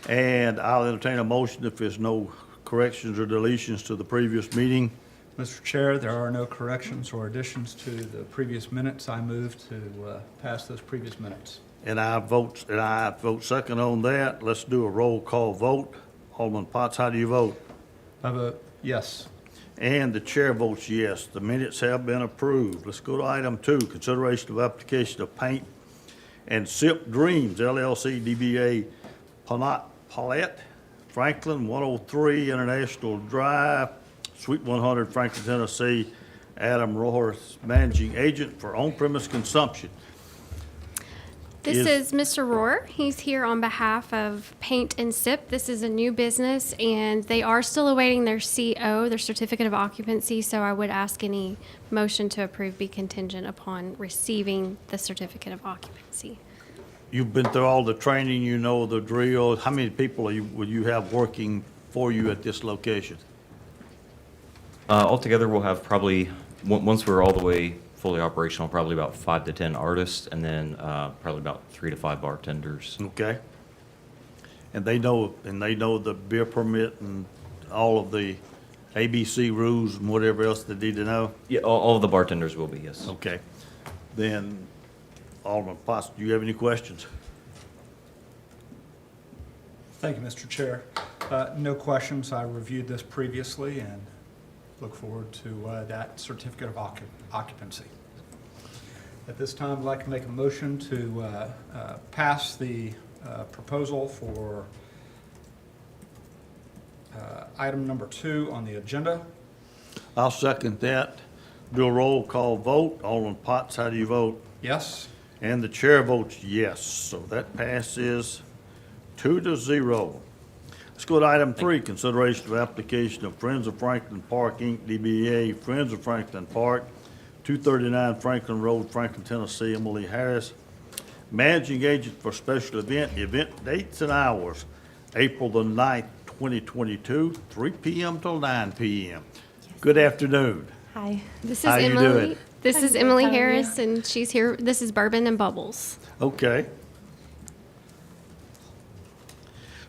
And I'll entertain a motion if there's no corrections or deletions to the previous meeting. Mr. Chair, there are no corrections or additions to the previous minutes. I move to pass those previous minutes. And I vote second on that. Let's do a roll call vote. Alderman Potts, how do you vote? I vote yes. And the chair votes yes. The minutes have been approved. Let's go to item 2, consideration of application of Paint and Sip Dreams LLC DBA Paulette, Franklin, 103 International Drive, Suite 100, Franklin, Tennessee. Adam Rohrs, managing agent for on-premise consumption. This is Mr. Rohr. He's here on behalf of Paint and Sip. This is a new business, and they are still awaiting their CO, their certificate of occupancy, so I would ask any motion to approve be contingent upon receiving the certificate of occupancy. You've been through all the training, you know the drill. How many people will you have working for you at this location? Altogether, we'll have probably, once we're all the way fully operational, probably about 5 to 10 artists, and then probably about 3 to 5 bartenders. Okay. And they know the beer permit and all of the ABC rules and whatever else they need to know? Yeah, all of the bartenders will be, yes. Okay. Then, Alderman Potts, do you have any questions? Thank you, Mr. Chair. No questions. I reviewed this previously and look forward to that certificate of occupancy. At this time, I'd like to make a motion to pass the proposal for item number 2 on the agenda. I'll second that. Do a roll call vote. Alderman Potts, how do you vote? Yes? And the chair votes yes, so that passes 2-0. Let's go to item 3, consideration of application of Friends of Franklin Park, Inc., DBA Friends of Franklin Park, 239 Franklin Road, Franklin, Tennessee. Emily Harris, managing agent for special event dates and hours, April the 9th, 2022, 3 p.m. till 9 p.m. Good afternoon. Hi. This is How you Emily. doing? This I'm is good. Emily How are you? Harris, and she's here. This is Bourbon and Bubbles. Okay.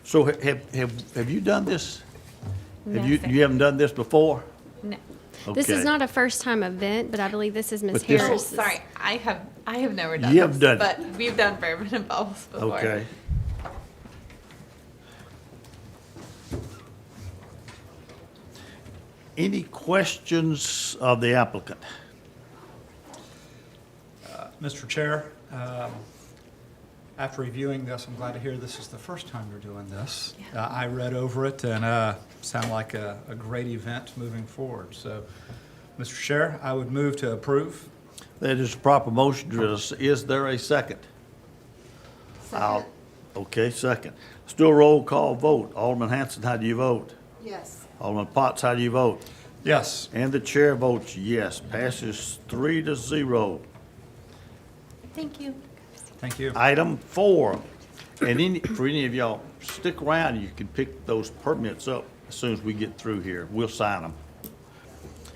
So have you done this? No, You sir. haven't done this before? No. This Okay. is not a first-time event, but I believe this is Ms. But this- Oh, Harris. sorry. I have never done You have this, done it. but we've done bourbon and bubbles before. Okay. Any questions of the applicant? Mr. Chair, after reviewing this, I'm glad to hear this is the first time you're doing this. I read over it and sound like a great event moving forward. So, Mr. Chair, I would move to approve. That is a proper motion. Is there a second? Okay, second. Let's do a roll call vote. Alderman Hanson, how do you vote? Yes. Alderman Potts, how do you vote? Yes. And the chair votes yes. Passes 3-0. Thank you. Thank you. Item 4, and for any of y'all, stick around, you can pick those permits up as soon as we get through here. We'll sign them.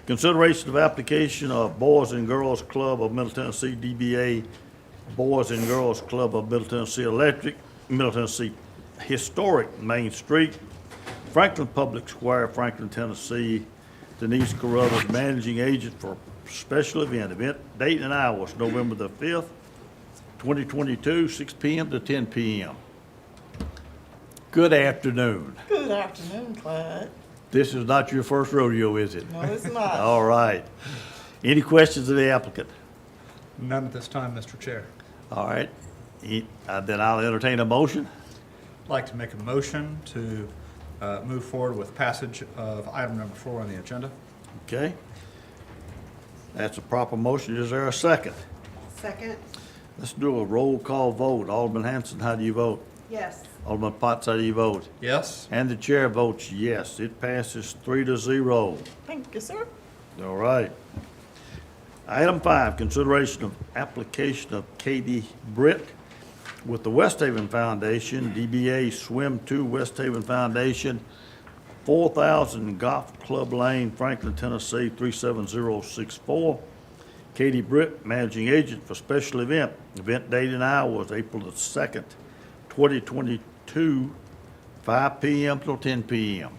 Consideration of application of Boys and Girls Club of Middle Tennessee, DBA Boys and Girls Club of Middle Tennessee Electric, Middle Tennessee Historic Main Street, Franklin Public Square, Franklin, Tennessee. Denise Carruthers, managing agent for special event date and hours, November the 5th, 2022, 6 p.m. to 10 p.m. Good afternoon. Good afternoon, Clyde. This is not your first rodeo, is it? No, it's not. All right. Any questions of the applicant? None at this time, Mr. Chair. All right. Then I'll entertain a motion. I'd like to make a motion to move forward with passage of item number 4 on the agenda. Okay. That's a proper motion. Is there a second? Second? Let's do a roll call vote. Alderman Hanson, how do you vote? Yes. Alderman Potts, how do you vote? Yes? And the chair votes yes. It passes 3-0. Thank you, sir. All right. Item 5, consideration of application of Katie Britt with the West Haven Foundation, DBA Swim 2 West Haven Foundation, 4,000 Golf Club Lane, Franklin, Tennessee, 37064. Katie Britt, managing agent for special event. Event date and hour was April the 2nd, 2022, 5 PM till 10 PM.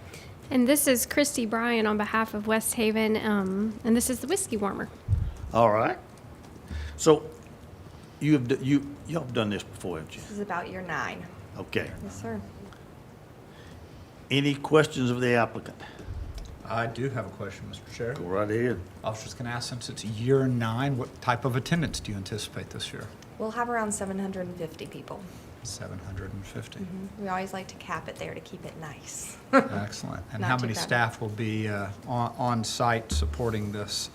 And this is Christy Bryan on behalf of West Haven, and this is the whiskey warmer. All right. So y'all have done this before, haven't you? This is about year 9. Okay. Yes, sir. Any questions of the applicant? I do have a question, Mr. Chair. Go right ahead. I was just going to ask, since it's year 9, what type of attendance do you anticipate this year? We'll have around 750 people. 750. We always like to cap it there to keep it nice. Excellent. And Not how too many crowded. staff will be on site supporting this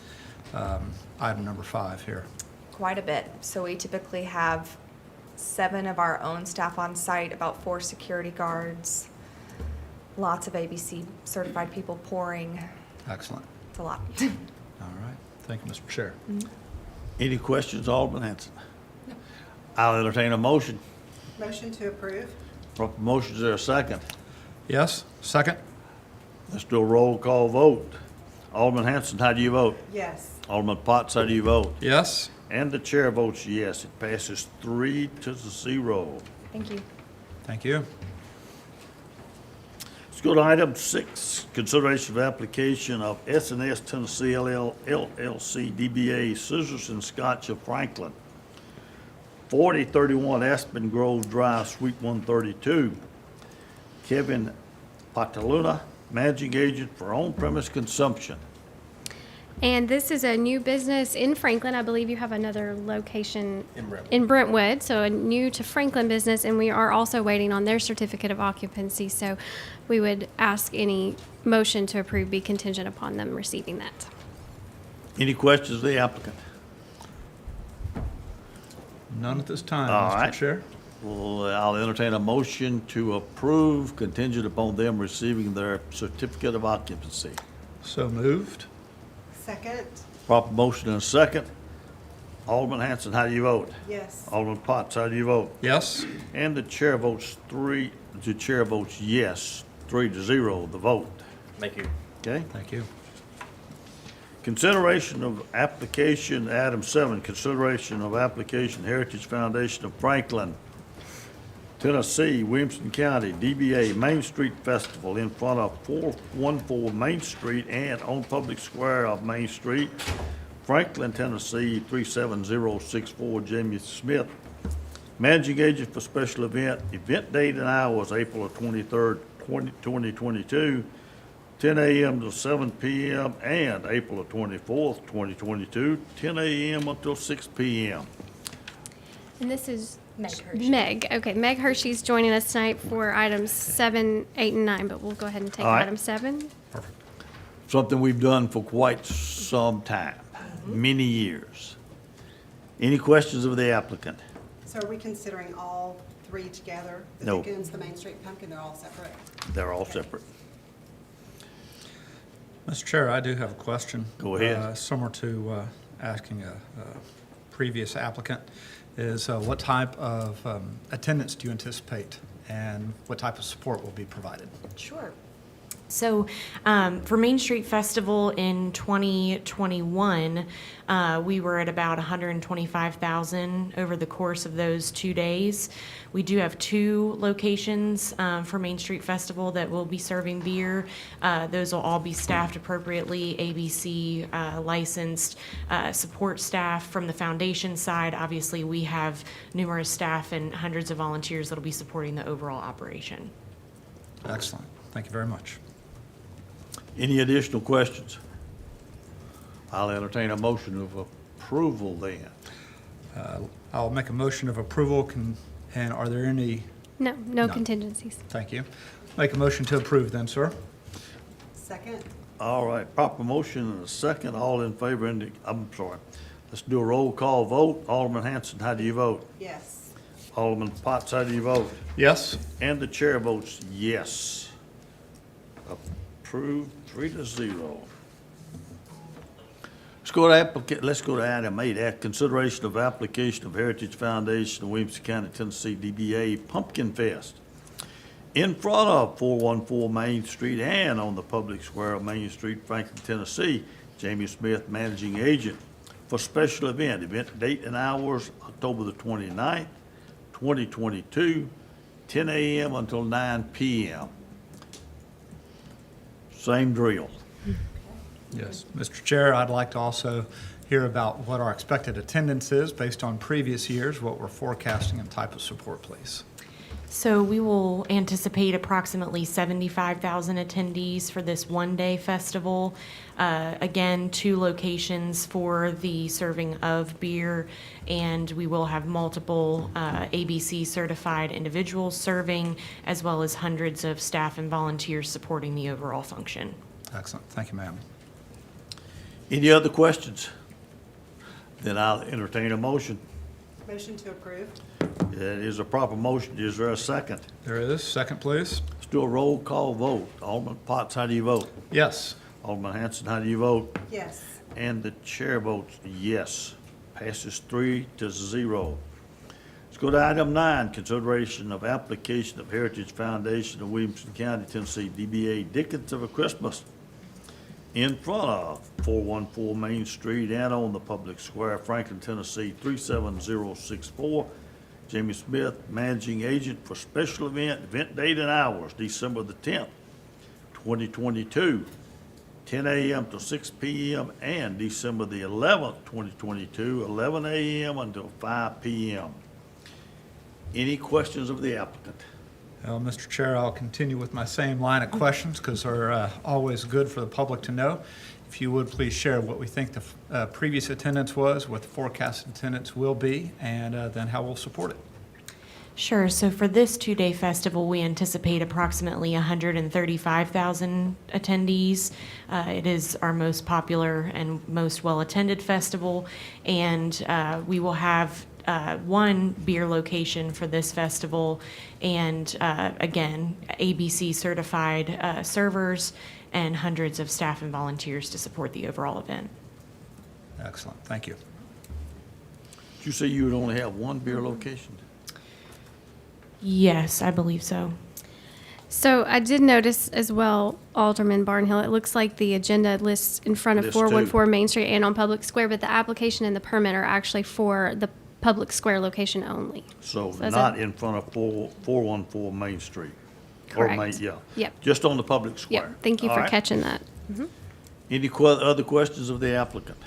item number 5 here? Quite a bit. So we typically have 7 of our own staff on site, about 4 security guards, lots of ABC certified people pouring. Excellent. It's a lot. All right. Thank you, Mr. Chair. Any questions, Alderman Hanson? I'll entertain a motion. Motion to approve? Proper motion, is there a second? Yes, second? Let's do a roll call vote. Alderman Hanson, how do you vote? Yes. Alderman Potts, how do you vote? Yes. And the chair votes yes. It passes 3-0. Thank you. Thank you. Let's go to item 6, consideration of application of S&S Tennessee LLC DBA Scissors and Scotch of Franklin, 4031 Aspen Grove Drive, Suite 132. Kevin Pataluna, managing agent for on-premise consumption. And this is a new business in Franklin. I believe you have another location in Brentwood, so a new to Franklin business, and we are also waiting on their certificate of occupancy. So we would ask any motion to approve be contingent upon them receiving that. Any questions of the applicant? None at this time, All Mr. right. Chair. Well, I'll entertain a motion to approve contingent upon them receiving their certificate of occupancy. So moved. Second? Proper motion and a second. Alderman Hanson, how do you vote? Yes. Alderman Potts, how do you vote? Yes. And the chair votes yes, 3-0, the vote. Thank you. Okay? Thank you. Consideration of application, item 7, consideration of application Heritage Foundation of Franklin, Tennessee, Williamson County, DBA Main Street Festival in front of 414 Main Street and on public square of Main Street, Franklin, Tennessee, 37064, Jamie Smith. Managing agent for special event. Event date and hours, April 23rd, 2022, 10 a.m. to 7 p.m. and April 24th, 2022, 10 a.m. until 6 p.m. And this is Meg Hershey. Meg. Okay, Meg Hershey's joining us tonight for items 7, 8, and 9, but we'll go ahead and take All right. item 7. Something we've done for quite some time, many years. Any questions of the applicant? So are we considering all 3 together? No. The Dickens, the Main Street Pumpkin, they're all separate? They're all separate. Mr. Chair, I do have a question. Go ahead. Similar to asking a previous applicant, is what type of attendance do you anticipate, and what type of support will be provided? Sure. So for Main Street Festival in 2021, we were at about 125,000 over the course of those 2 days. We do have 2 locations for Main Street Festival that will be serving beer. Those will all be staffed appropriately, ABC licensed support staff. From the foundation side, obviously, we have numerous staff and hundreds of volunteers that will be supporting the overall operation. Excellent. Thank you very much. Any additional questions? I'll entertain a motion of approval then. I'll make a motion of approval, and are there any, No No. contingencies. thank you. Make a motion to approve then, sir. Second? All right, proper motion and a second, all in favor, I'm sorry. Let's do a roll call vote. Alderman Hanson, how do you vote? Yes. Alderman Potts, how do you vote? Yes. And the chair votes yes. Approved, 3-0. Let's go to item 8, consideration of application of Heritage Foundation of Williamson County, Tennessee, DBA Pumpkin Fest in front of 414 Main Street and on the public square of Main Street, Franklin, Tennessee. Jamie Smith, managing agent for special event. Event date and hours, October the 29th, 2022, 10 a.m. until 9 p.m. Same drill. Yes, Mr. Chair, I'd like to also hear about what our expected attendance is based on previous years, what we're forecasting, and type of support, please. So we will anticipate approximately 75,000 attendees for this one-day festival. Again, 2 locations for the serving of beer, and we will have multiple ABC-certified individuals serving, as well as hundreds of staff and volunteers supporting the overall function. Excellent, thank you, ma'am. Any other questions? Then I'll entertain a motion. Motion to approve? That is a proper motion. Is there a second? There is, second, please. Let's do a roll call vote. Alderman Potts, how do you vote? Yes. Alderman Hanson, how do you vote? Yes. And the chair votes yes. Passes 3-0. Let's go to item 9, consideration of application of Heritage Foundation of Williamson County, Tennessee, DBA Dickens of a Christmas in front of 414 Main Street and on the public square, Franklin, Tennessee, 37064. Jamie Smith, managing agent for special event date and hours, December the 10th, 2022, 10 a.m. to 6 p.m., and December the 11th, 2022, 11 a.m. until 5 p.m. Any questions of the applicant? Well, Mr. Chair, I'll continue with my same line of questions because they're always good for the public to know. If you would, please share what we think the previous attendance was, what the forecast attendance will be, and then how we'll support it. Sure. So for this 2-day festival, we anticipate approximately 135,000 attendees. It is our most popular and most well-attended festival, and we will have 1 beer location for this festival, and again, ABC certified servers and hundreds of staff and volunteers to support the overall event. Excellent, thank you. Did you say you would only have 1 beer location? Yes, I believe so. So I did notice as well, Alderman Barnhill, it looks like the agenda lists in front of Lists two. 414 Main Street and on Public Square, but the application and the permit are actually for the Public Square location only. So So is not that- in front of 414 Main Street? Or Main, Correct. yeah. Yep. Just on the public square? Yep, thank you All for right. catching that. Any other questions of the applicant?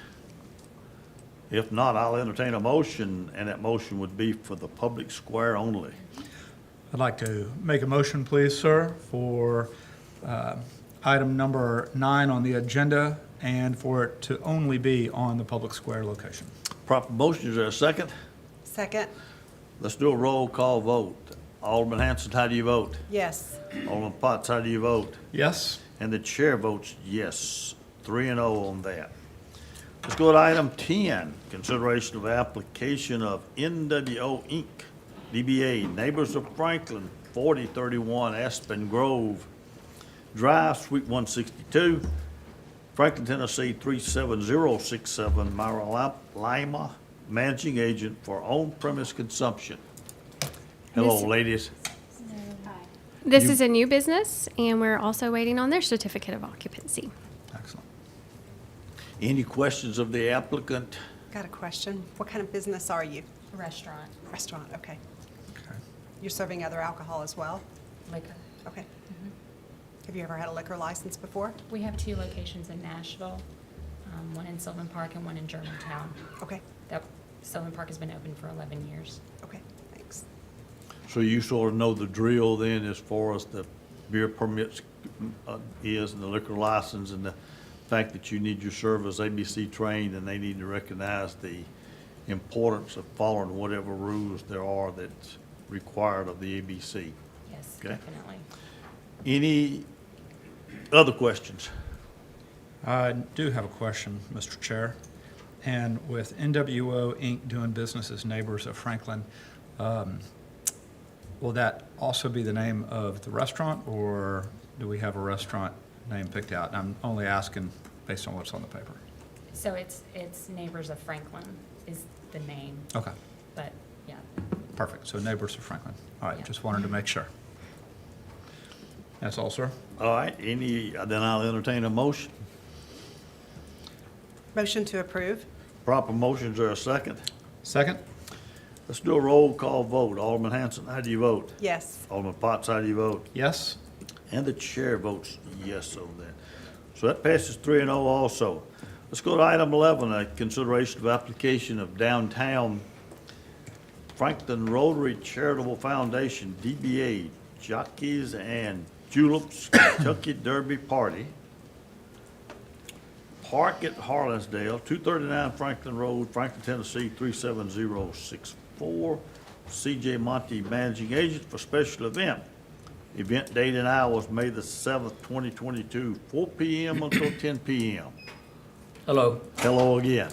If not, I'll entertain a motion, and that motion would be for the public square only. I'd like to make a motion, please, sir, for item number 9 on the agenda and for it to only be on the public square location. Proper motion, is there a second? Second? Let's do a roll call vote. Alderman Hanson, how do you vote? Yes. Alderman Potts, how do you vote? Yes? And the chair votes yes, 3-0 on that. Let's go to item 10, consideration of application of NWO Inc., DBA Neighbors of Franklin, 4031 Aspen Grove Drive, Suite 162, Franklin, Tennessee, 37067, Myra Lima, managing agent for on-premise consumption. Hello, Miss- ladies. This You- is a new business, and we're also waiting on their certificate of occupancy. Excellent. Any questions of the applicant? Got a question. What kind of business are you? Restaurant, Restaurant, okay. Okay. You're serving other alcohol as well? liquor. Okay. Have you ever had a liquor license before? We have 2 locations in Nashville, one in Sylvan Park and one in Germantown. Okay, That Sylvan Park has been open for 11 years. okay, thanks. So you sort of know the drill then as far as the beer permits is and the liquor license and the fact that you need your servers ABC trained and they need to recognize the importance of following whatever rules there are that's required of the ABC. Yes, Okay. definitely. Any other questions? I do have a question, Mr. Chair. And with NWO Inc. doing business as Neighbors of Franklin, will that also be the name of the restaurant, or do we have a restaurant name picked out? And I'm only asking based on what's on the paper. So it's Neighbors of Franklin is the name, Okay, but yeah. perfect. So Neighbors of Franklin. All right, Yeah. just wanted to make sure. That's all, sir. All right, then I'll entertain a motion. Motion to approve? Proper motions are a second. Second? Let's do a roll call vote. Alderman Hanson, how do you vote? Yes. Alderman Potts, how do you vote? Yes? And the chair votes yes on that. So that passes 3-0 also. Let's go to item 11, a consideration of application of downtown Franklin Rotary Charitable Foundation, DBA Jockeys and Juleps Kentucky Derby Party. Park at Harlinsdale, 239 Franklin Road, Franklin, Tennessee, 37064. CJ Monty, managing agent for special event. Event date and hours, May the 7th, 2022, 4 p.m. until 10 p.m. Hello. Hello again.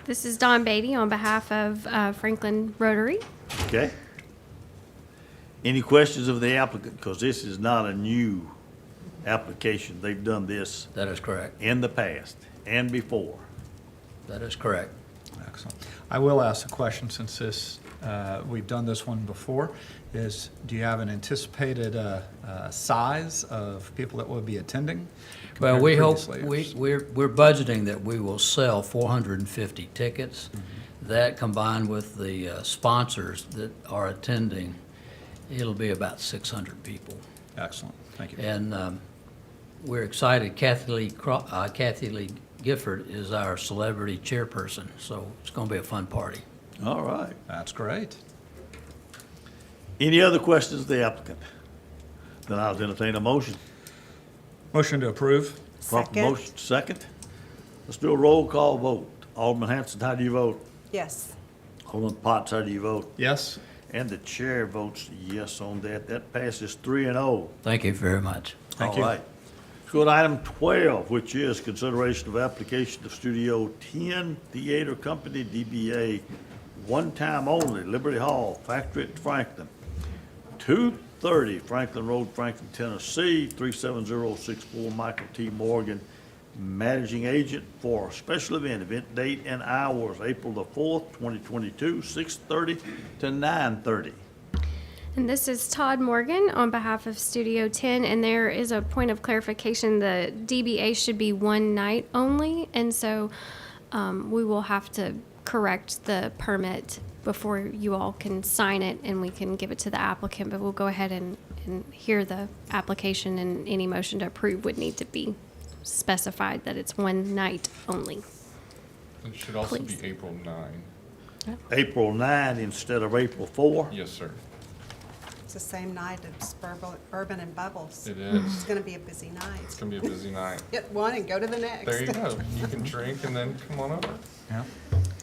This is Don Beatty on behalf of Franklin Rotary. Okay? Any questions of the applicant? Because this is not a new application. They've done this That is correct. in the past and before. That is correct. Excellent. I will ask a question since we've done this one before, do you have an anticipated size of people that will be attending? Well, compared we to hope, previous years? we're budgeting that we will sell 450 tickets. That combined with the sponsors that are attending, it'll be about 600 people. Excellent, thank you. And we're excited. Kathy Lee Gifford is our celebrity chairperson, so it's going to be a fun party. All right. That's great. Any other questions of the applicant? Then I'll entertain a motion. Motion to approve? Proper Second. motion, second. Let's do a roll call vote. Alderman Hanson, how do you vote? Yes. Alderman Potts, how do you vote? Yes? And the chair votes yes on that. That passes 3-0. Thank you very much. Thank you. All right. Let's go to item 12, which is consideration of application of Studio 10 Theater Company, DBA, one time only, Liberty Hall, Factory at Franklin, 230 Franklin Road, Franklin, Tennessee, 37064. Michael T. Morgan, managing agent for a special event. Event date and hours, April the 4th, 2022, 6:30 to 9:30. And this is Todd Morgan on behalf of Studio 10, and there is a point of clarification. The DBA should be one night only, and so we will have to correct the permit before you all can sign it, and we can give it to the applicant, but we'll go ahead and hear the application, and any motion to approve would need to be specified that it's one night only. It should also Please. be April 9. April 9 instead of April 4. Yes, sir. It's the same night as Bourbon and Bubbles. It is. It's going to be a busy It's night. gonna be a busy night. Get one and go to the next. There you go. You can drink and then come on over. Yeah.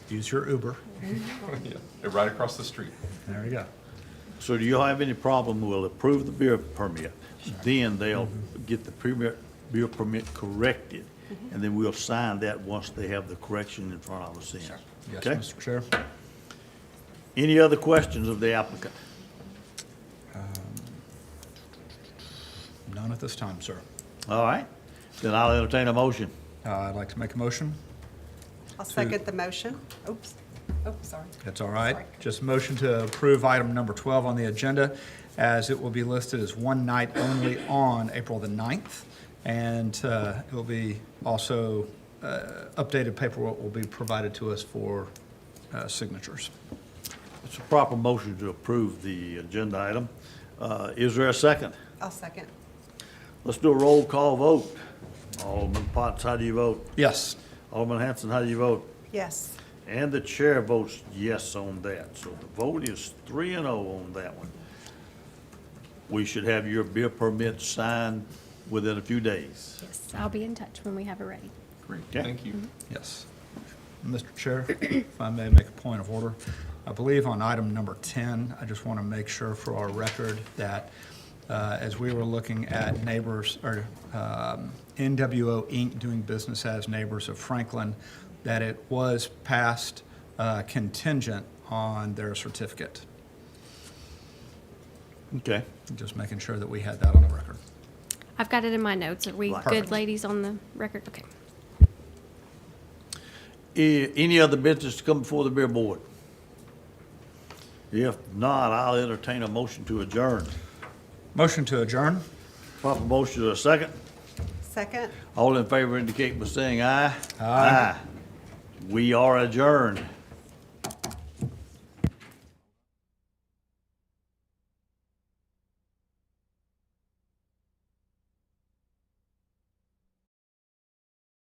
Use your Uber. Yeah, they're right across the street. There you go. So do you have any problem? We'll approve the beer permit. Then they'll get the beer permit corrected, and then we'll sign that once they have the correction in front of us then. Yes, Okay? Mr. Chair. Any other questions of the applicant? None at this time, sir. All right, then I'll entertain a motion. I'd like to make a motion. I'll second the motion. Oops. Oh, sorry. That's all right. Sorry. Just a motion to approve item number 12 on the agenda, as it will be listed as one night only on April the 9th. And it will be also, updated paperwork will be provided to us for signatures. It's a proper motion to approve the agenda item. Is there a second? I'll second. Let's do a roll call vote. Alderman Potts, how do you vote? Yes. Alderman Hanson, how do you vote? Yes. And the chair votes yes on that. So the vote is 3-0 on that one. We should have your beer permit signed within a few days. Yes, I'll be in touch when we have it ready. Great, Okay. thank you. Yes. Mr. Chair, if I may make a point of order, I believe on item number 10, I just want to make sure for our record that as we were looking at neighbors, or NWO Inc. doing business as neighbors of Franklin, that it was passed contingent on their certificate. Okay. Just making sure that we had that on the record. I've got it in my notes. Are we Right. good, Perfect. ladies, on the record? Okay. Any other business to come before the beer board? If not, I'll entertain a motion to adjourn. Motion to adjourn? Proper motion to a second. Second? All in favor indicate by saying aye. Aye. We are adjourned.